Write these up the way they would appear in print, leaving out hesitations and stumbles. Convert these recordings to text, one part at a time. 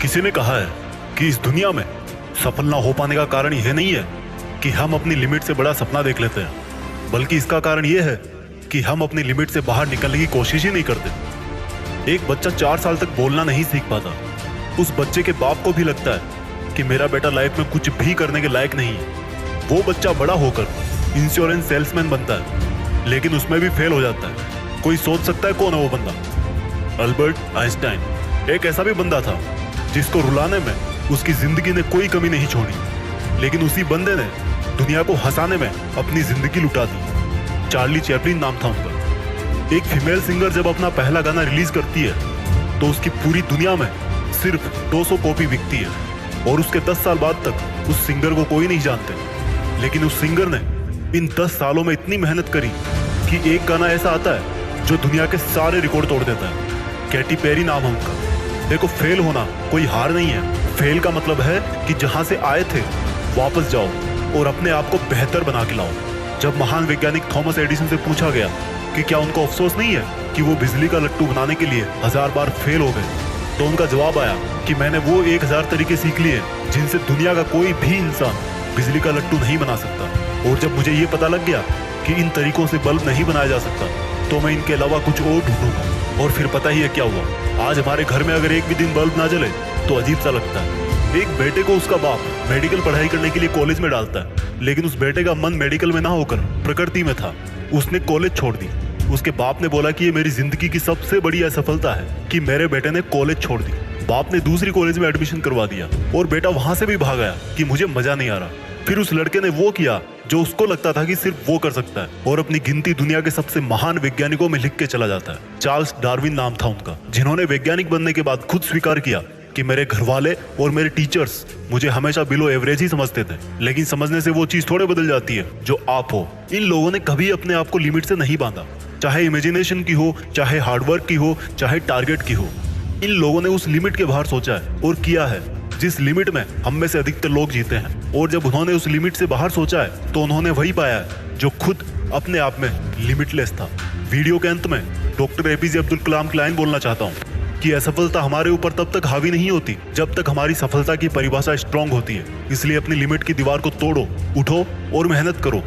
किसी ने कहा है कि इस दुनिया में सफल ना हो पाने का कारण यह नहीं है कि हम अपनी लिमिट से बड़ा सपना देख लेते हैं, बल्कि इसका कारण यह है कि हम अपनी लिमिट से बाहर निकलने की कोशिश ही नहीं करते। एक बच्चा 4 साल तक बोलना नहीं सीख पाता। उस बच्चे के बाप को भी लगता है कि मेरा बेटा लाइफ में कुछ भी करने के लायक नहीं है। वो बच्चा बड़ा होकर इंश्योरेंस सेल्समैन बनता है, लेकिन उसमें भी फेल हो जाता है। कोई सोच सकता है कौन है वो बंदा? अल्बर्ट आइंस्टाइन एक ऐसा भी बंदा था जिसको रुलाने में उसकी जिंदगी ने कोई कमी नहीं छोड़ी, लेकिन उसी बंदे ने दुनिया को हंसाने में अपनी जिंदगी लुटा दी। चार्ली चैपलिन नाम था उनका। एक फीमेल सिंगर जब अपना पहला गाना रिलीज करती है तो उसकी पूरी दुनिया में सिर्फ 200 कॉपी बिकती है और उसके 10 साल बाद तक उस सिंगर को कोई नहीं जानते। लेकिन उस सिंगर ने इन 10 सालों में इतनी मेहनत करी कि एक गाना ऐसा आता है जो दुनिया के सारे रिकॉर्ड तोड़ देता है। कैटी पेरी नाम है उनका। देखो, फेल होना कोई हार नहीं है। फेल का मतलब है कि जहां से आए थे वापस जाओ और अपने आप को बेहतर बना के लाओ। जब महान वैज्ञानिक थॉमस एडिसन से पूछा गया कि क्या उनको अफसोस नहीं है कि वो बिजली का लट्टू बनाने के लिए 1000 बार फेल हो गए, तो उनका जवाब आया कि मैंने वो 1000 तरीके सीख लिए जिनसे दुनिया का कोई भी इंसान बिजली का लट्टू नहीं बना सकता। और जब मुझे ये पता लग गया कि इन तरीकों से बल्ब नहीं बनाया जा सकता, तो मैं इनके अलावा कुछ और ढूंढूंगा। और फिर पता ही है क्या हुआ। आज हमारे घर में अगर एक भी दिन बल्ब ना जले तो अजीब सा लगता है। एक बेटे को उसका बाप मेडिकल पढ़ाई करने के लिए कॉलेज में डालता है, लेकिन उस बेटे का मन मेडिकल में ना होकर प्रकृति में था। उसने कॉलेज छोड़ दी। उसके बाप ने बोला कि ये मेरी जिंदगी की सबसे बड़ी असफलता है कि मेरे बेटे ने कॉलेज छोड़ दी। बाप ने दूसरी कॉलेज में एडमिशन करवा दिया और बेटा वहां से भी भाग आया कि मुझे मजा नहीं आ रहा। फिर उस लड़के ने वो किया जो उसको लगता था कि सिर्फ वो कर सकता है और अपनी गिनती दुनिया के सबसे महान वैज्ञानिकों में लिख के चला जाता है। चार्ल्स डार्विन नाम था उनका, जिन्होंने वैज्ञानिक बनने के बाद खुद स्वीकार किया कि मेरे घर वाले और मेरे टीचर्स मुझे हमेशा बिलो एवरेज ही समझते थे, लेकिन समझने से वो चीज थोड़े बदल जाती है जो आप हो। इन लोगों ने कभी अपने आप को लिमिट से नहीं बांधा, चाहे इमेजिनेशन की हो, चाहे हार्डवर्क की हो, चाहे टारगेट की हो। इन लोगों ने उस लिमिट के बाहर सोचा है और किया है जिस लिमिट में हम में से अधिकतर लोग जीते हैं। और जब उन्होंने उस लिमिट से बाहर सोचा है तो उन्होंने वही पाया है जो खुद अपने आप में लिमिटलेस था। वीडियो के अंत में डॉक्टर एपीजे अब्दुल कलाम की लाइन बोलना चाहता हूँ कि असफलता हमारे ऊपर तब तक हावी नहीं होती जब तक हमारी सफलता की परिभाषा स्ट्रांग होती है। इसलिए अपनी लिमिट की दीवार को तोड़ो, उठो और मेहनत करो।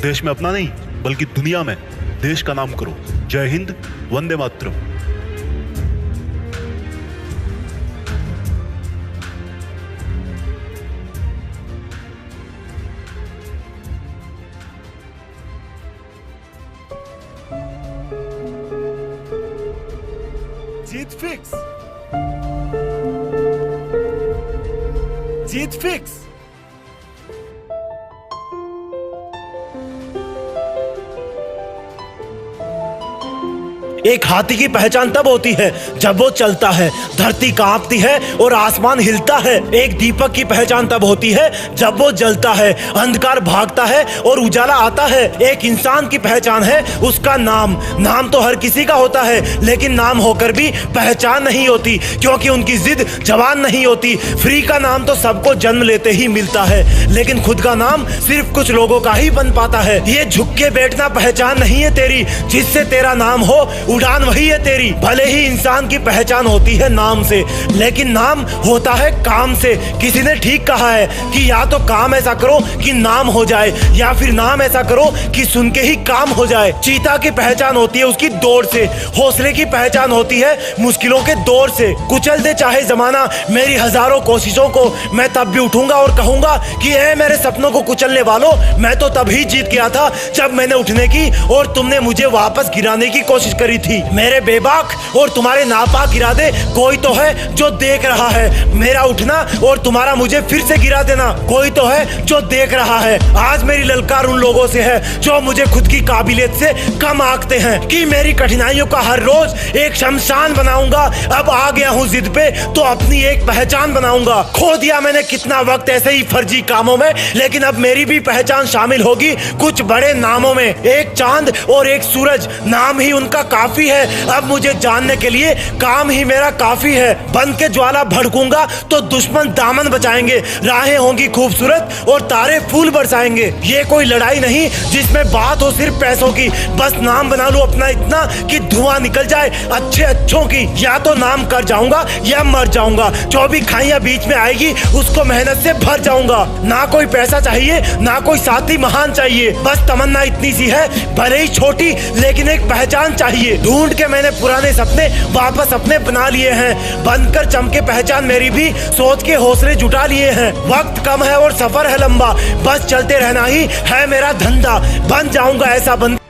देश में अपना नहीं बल्कि दुनिया में देश का नाम करो। जय हिंद, वंदे मातरम। जीत फिक्स, जीत फिक्स। एक हाथी की पहचान तब होती है जब वो चलता है, धरती कांपती है और आसमान हिलता है। एक दीपक की पहचान तब होती है जब वो जलता है, अंधकार भागता है और उजाला आता है। एक इंसान की पहचान है उसका नाम। नाम तो हर किसी का होता है, लेकिन नाम होकर भी पहचान नहीं होती, क्योंकि उनकी जिद जवान नहीं होती। फ्री का नाम तो सबको जन्म लेते ही मिलता है, लेकिन खुद का नाम सिर्फ कुछ लोगों का ही बन पाता है। ये झुक के बैठना पहचान नहीं है तेरी, जिससे तेरा नाम हो उड़ान वही है तेरी। भले ही इंसान की पहचान होती है नाम से, लेकिन नाम होता है काम से। किसी ने ठीक कहा है कि या तो काम ऐसा करो कि नाम हो जाए, या फिर नाम ऐसा करो कि सुन के ही काम हो जाए। चीता की पहचान होती है उसकी दौड़ से, हौसले की पहचान होती है मुश्किलों के दौर से। कुचल दे चाहे जमाना मेरी हजारों कोशिशों को, मैं तब भी उठूंगा और कहूंगा कि ए मेरे सपनों को कुचलने वालों, मैं तो तभी जीत गया था जब मैंने उठने की और तुमने मुझे वापस गिराने की कोशिश करी थी। मेरे बेबाक और तुम्हारे नापाक इरादे कोई तो है जो देख रहा है। मेरा उठना और तुम्हारा मुझे फिर से गिरा देना कोई तो है जो देख रहा है। आज मेरी ललकार उन लोगों से है जो मुझे खुद की काबिलियत से कम आंकते हैं कि मेरी कठिनाइयों का हर रोज एक शमशान बनाऊंगा। अब आ गया हूँ जिद पे तो अपनी एक पहचान बनाऊंगा। खो दिया मैंने कितना वक्त ऐसे ही फर्जी कामों में, लेकिन अब मेरी भी पहचान शामिल होगी कुछ बड़े नामों में। एक चांद और एक सूरज, नाम ही उनका काफी है। अब मुझे जानने के लिए काम ही मेरा काफी है। बन के ज्वाला भड़कूंगा तो दुश्मन दामन बचाएंगे, राहें होंगी खूबसूरत और तारे फूल बरसाएंगे। ये कोई लड़ाई नहीं जिसमें बात हो सिर्फ पैसों की, बस नाम बना लूं अपना इतना कि धुआं निकल जाए अच्छे अच्छों की। या तो नाम कर जाऊंगा या मर जाऊंगा, जो भी खाइयां बीच में आएगी उसको मेहनत से भर जाऊंगा। ना कोई पैसा चाहिए ना कोई साथी महान चाहिए, बस तमन्ना इतनी सी है भले ही छोटी लेकिन एक पहचान चाहिए। ढूंढ के मैंने पुराने सपने वापस अपने बना लिए हैं, बनकर चमके पहचान मेरी भी सोच के हौसले जुटा लिए हैं। वक्त कम है और सफर है लंबा, बस चलते रहना ही है मेरा धंधा। बन जाऊंगा ऐसा बंदा